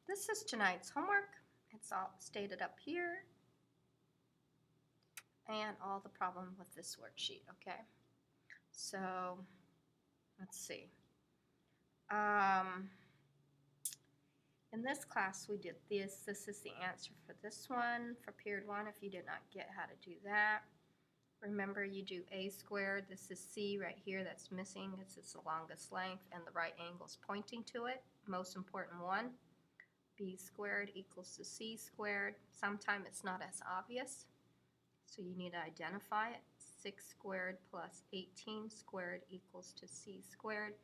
This is tonight's homework. It's all stated up here and all the problem with this worksheet, okay? So, let's see. In this class we did this. This is the answer for this one, for period 1, if you did not get how to do that. Remember, you do a squared. This is c right here that's missing. It's the longest length and the right angle's pointing to it. Most important one. B squared equals to c squared. Sometimes it's not as obvious, so you need to identify it. 6 squared plus 18 squared equals to c squared.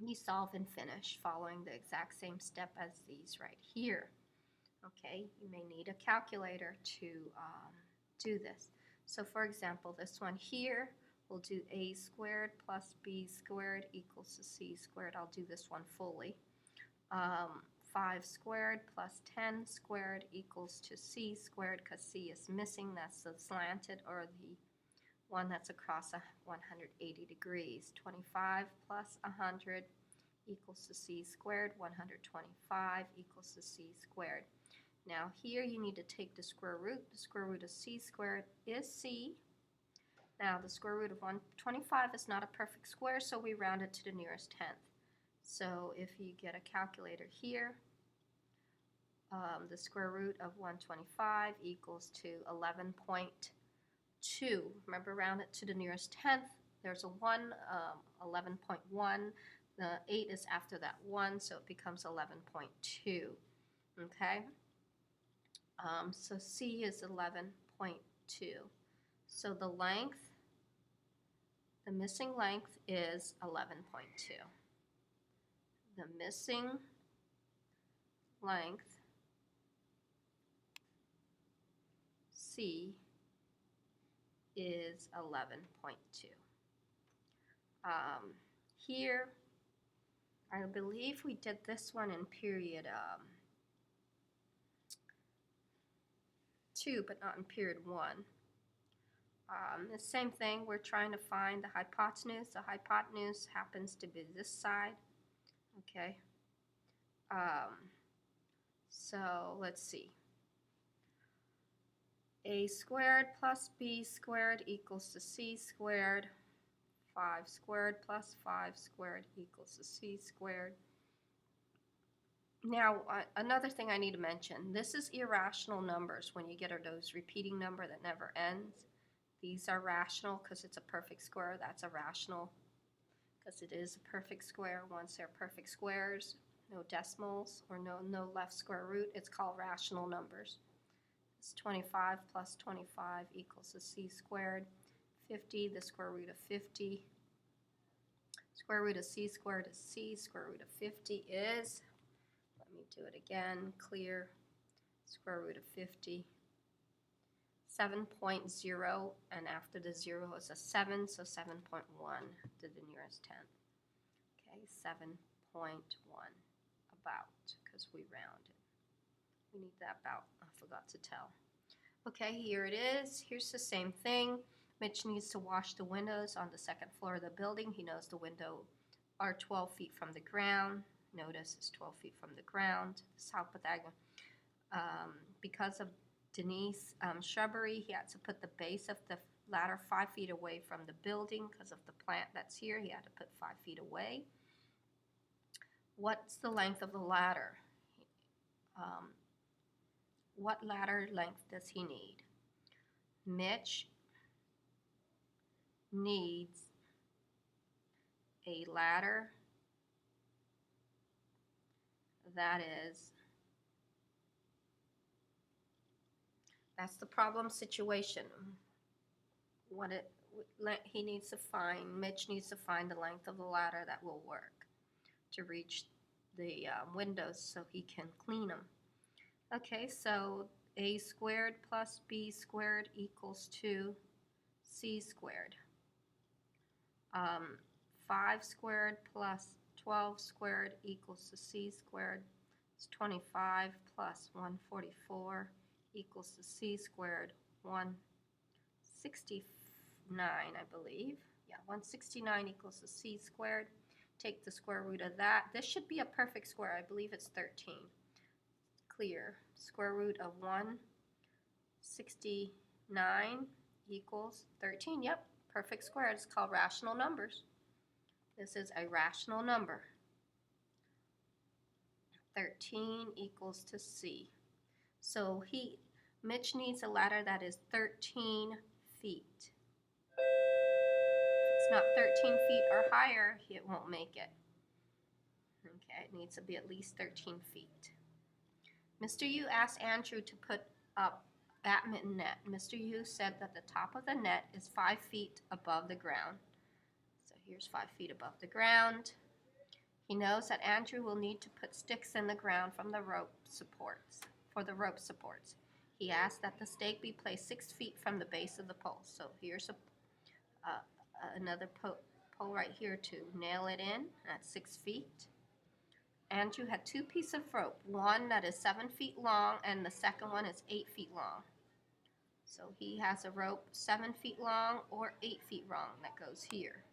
You solve and finish following the exact same step as these right here. Okay, you may need a calculator to do this. So for example, this one here, we'll do a squared plus b squared equals to c squared. I'll do this one fully. 5 squared plus 10 squared equals to c squared, because c is missing. That's the slanted, or the one that's across 180 degrees. 25 plus 100 equals to c squared. 125 equals to c squared. Now here you need to take the square root. The square root of c squared is c. Now the square root of 125 is not a perfect square, so we round it to the nearest tenth. So if you get a calculator here, the square root of 125 equals to 11.2. Remember, round it to the nearest tenth. There's a 1, 11.1. The 8 is after that 1, so it becomes 11.2. Okay? So C is 11.2. So the length, the missing length is 11.2. The missing length, C, is 11.2. Here, I believe we did this one in period 2, but not in period 1. The same thing, we're trying to find the hypotenuse. The hypotenuse happens to be this side. Okay. So let's see. A squared plus b squared equals to c squared. 5 squared plus 5 squared equals to c squared. Now, another thing I need to mention, this is irrational numbers. When you get those repeating number that never ends, these are rational because it's a perfect square. That's a rational because it is a perfect square. Once they're perfect squares, no decimals or no left square root, it's called rational numbers. It's 25 plus 25 equals to c squared. 50, the square root of 50. Square root of c squared is c. Square root of 50 is, let me do it again, clear. Square root of 50. 7.0, and after the 0 is a 7, so 7.1 to the nearest tenth. Okay, 7.1, about, because we rounded. We need that about, I forgot to tell. Okay, here it is. Here's the same thing. Mitch needs to wash the windows on the second floor of the building. He knows the window are 12 feet from the ground. Notice it's 12 feet from the ground. South Pythagorean. Because of Denise shrubbery, he had to put the base of the ladder 5 feet away from the building. Because of the plant that's here, he had to put 5 feet away. What's the length of the ladder? What ladder length does he need? Mitch needs a ladder that is, that's the problem situation. He needs to find, Mitch needs to find the length of the ladder that will work to reach the windows so he can clean them. Okay, so a squared plus b squared equals to c squared. 5 squared plus 12 squared equals to c squared. It's 25 plus 144 equals to c squared. 169, I believe. Yeah, 169 equals to c squared. Take the square root of that. This should be a perfect square. I believe it's 13. clear. Square root of 169 equals 13. Yep, perfect square. It's called rational numbers. This is a rational number. 13 equals to C. So Mitch needs a ladder that is 13 feet. If it's not 13 feet or higher, it won't make it. Okay, it needs to be at least 13 feet. Mr. Yu asked Andrew to put up badminton net. Mr. Yu said that the top of the net is 5 feet above the ground. So here's 5 feet above the ground. He knows that Andrew will need to put sticks in the ground from the rope supports. He asked that the stake be placed 6 feet from the base of the pole. So here's another pole right here to nail it in at 6 feet. Andrew had 2 pieces of rope, one that is 7 feet long and the second one is 8 feet long. So he has a rope 7 feet long or 8 feet long that goes here.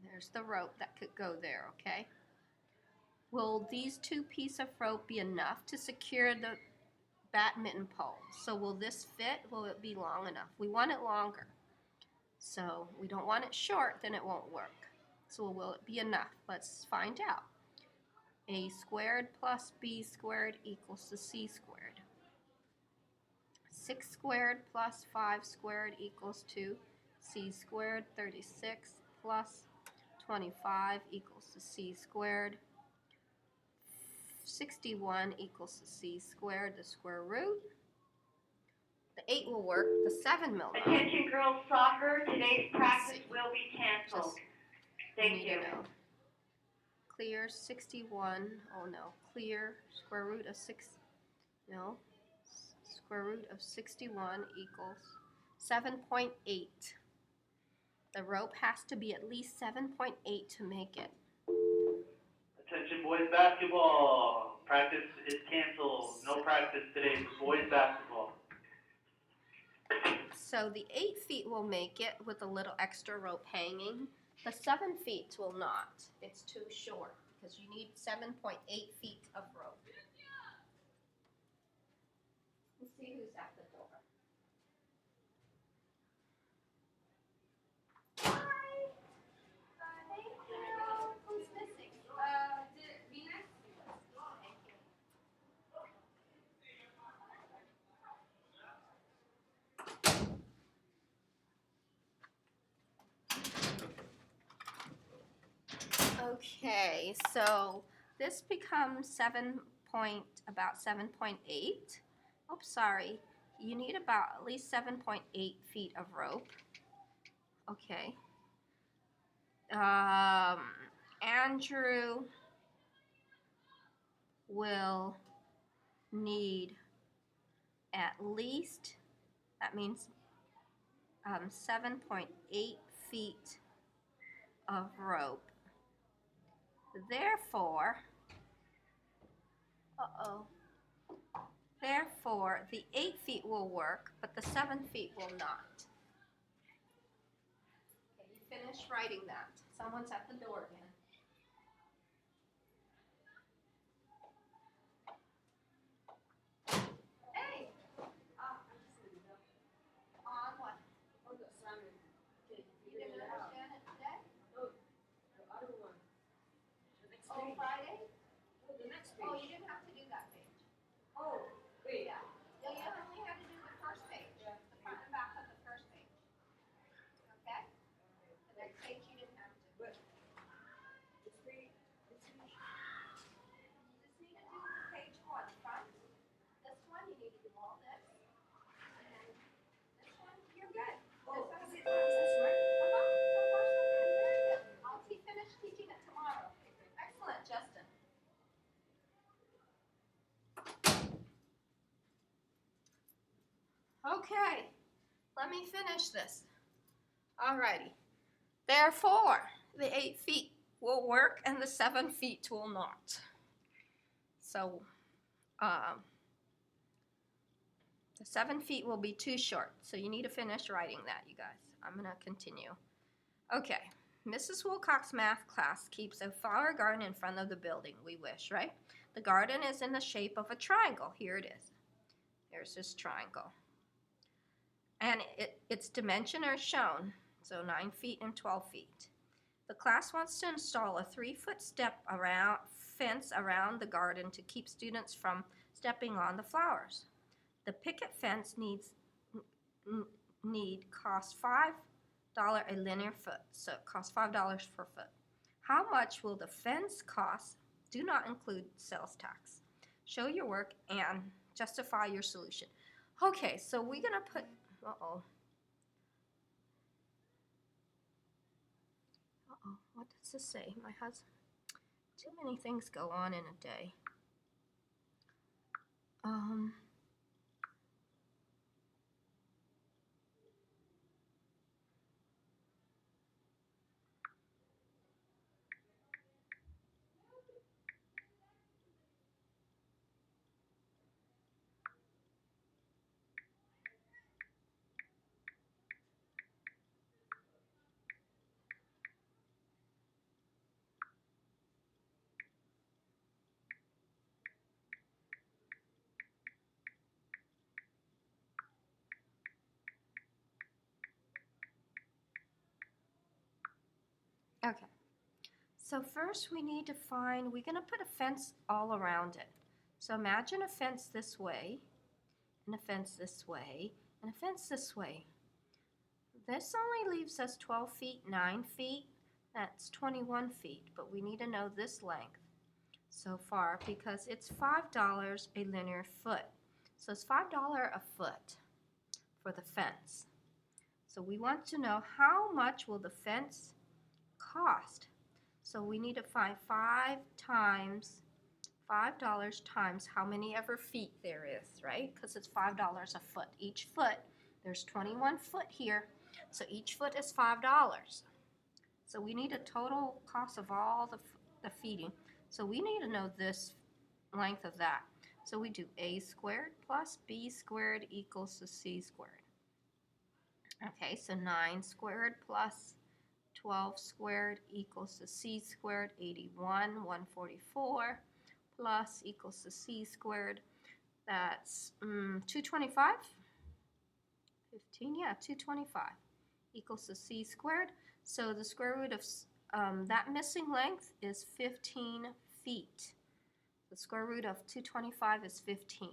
There's the rope that could go there, okay? Will these 2 pieces of rope be enough to secure the badminton pole? So will this fit? Will it be long enough? We want it longer. So we don't want it short, then it won't work. So will it be enough? Let's find out. A squared plus b squared equals to c squared. 6 squared plus 5 squared equals to c squared. 36 plus 25 equals to c squared. 61 equals to c squared, the square root. The 8 will work, the 7 will not. Attention girls soccer, today's practice will be canceled. Thank you. Clear 61, oh no, clear square root of 6, no, square root of 61 equals 7.8. The rope has to be at least 7.8 to make it. Attention boys basketball, practice is canceled. No practice today for boys basketball. So the 8 feet will make it with a little extra rope hanging. The 7 feet will not. It's too short because you need 7.8 feet of rope. Let's see who's at the door. Hi. Thank you. Who's missing? Venus? Thank you. Okay, so this becomes about 7.8. Oops, sorry. You need about at least 7.8 feet of rope. Okay. Andrew will need at least, that means 7.8 feet of rope. Therefore, the 8 feet will work, but the 7 feet will not. Okay, you finish writing that. Someone's at the door again. Hey! On what? On the salmon. Okay, You didn't understand it today? No, the other one. The next Oh, page. Friday? Oh, the next Oh, page. you didn't have to do that page. Oh, wait. Yeah. You only had to do the first page. Yeah. The front and back of the first page. Okay? The next page you didn't have to. But this page. You just need to do page 1 front. This one you need to do all this. And then this one, you're good. Oh, This is one- this right? So far so good. Very good. I'll finish teaching it tomorrow. Excellent, Justin. Okay, let me finish this. Alrighty. Therefore, the 8 feet will work and the 7 feet will not. So, the 7 feet will be too short. So you need to finish writing that, you guys. I'm going to continue. Okay. Mrs. Wilcox's math class keeps a flower garden in front of the building. We wish, right? The garden is in the shape of a triangle. Here it is. There's this triangle. And its dimensions are shown, so 9 feet and 12 feet. The class wants to install a 3-foot fence around the garden to keep students from stepping on the flowers. The picket fence costs $5 a linear foot, so it costs $5 per foot. How much will the fence cost? Do not include sales tax. Show your work and justify your solution. Okay, so we're gonna put, what does this say? My husband, too many things go on in a day. Okay, so first we need to find, we're going to put a fence all around it. So imagine a fence this way, and a fence this way, and a fence this way. This only leaves us 12 feet, 9 feet, that's 21 feet, but we need to know this length so far because it's $5 a linear foot. So it's $5 a foot for the fence. So we want to know how much will the fence cost. So we need to find $5 times how many ever feet there is, right? Because it's $5 a foot. Each foot, there's 21 foot here, so each foot is $5. So we need a total cost of all the feeding. So we need to know this length of that. So we do a squared plus b squared equals to c squared. Okay, so 9 squared plus 12 squared equals to c squared, 81, 144, plus equals to c squared. That's 225? 15, yeah, 225 equals to c squared. So the square root of that missing length is 15 feet. The square root of 225 is 15.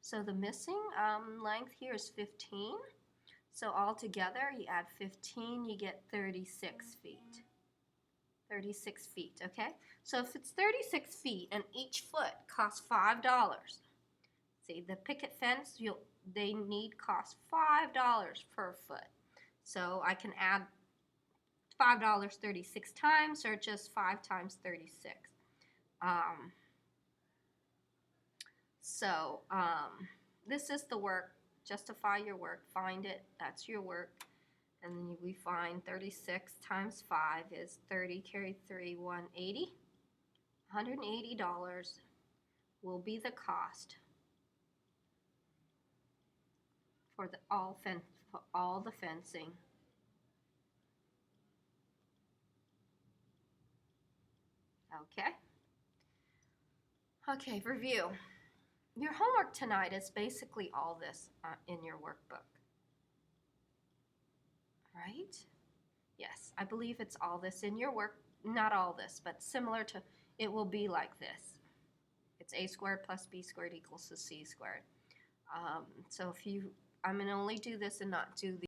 So the missing length here is 15. So all together, you add 15, you get 36 feet. 36 feet, okay? So if it's 36 feet and each foot costs $5, see, the picket fence, they need cost $5 per foot. So I can add $5 36 times or just 5 times 36. This is the work. Justify your work. Find it. That's your work. And then we find 36 times 5 is 30, carry 3, 180. $180 will be the cost for all the fencing. Okay. Okay, review. Your homework tonight is basically all this in your workbook. Right? Yes, I believe it's all this in your work. Not all this, but similar to, it will be like this. It's a squared plus b squared equals to c squared. So I'm going to only do this and not do the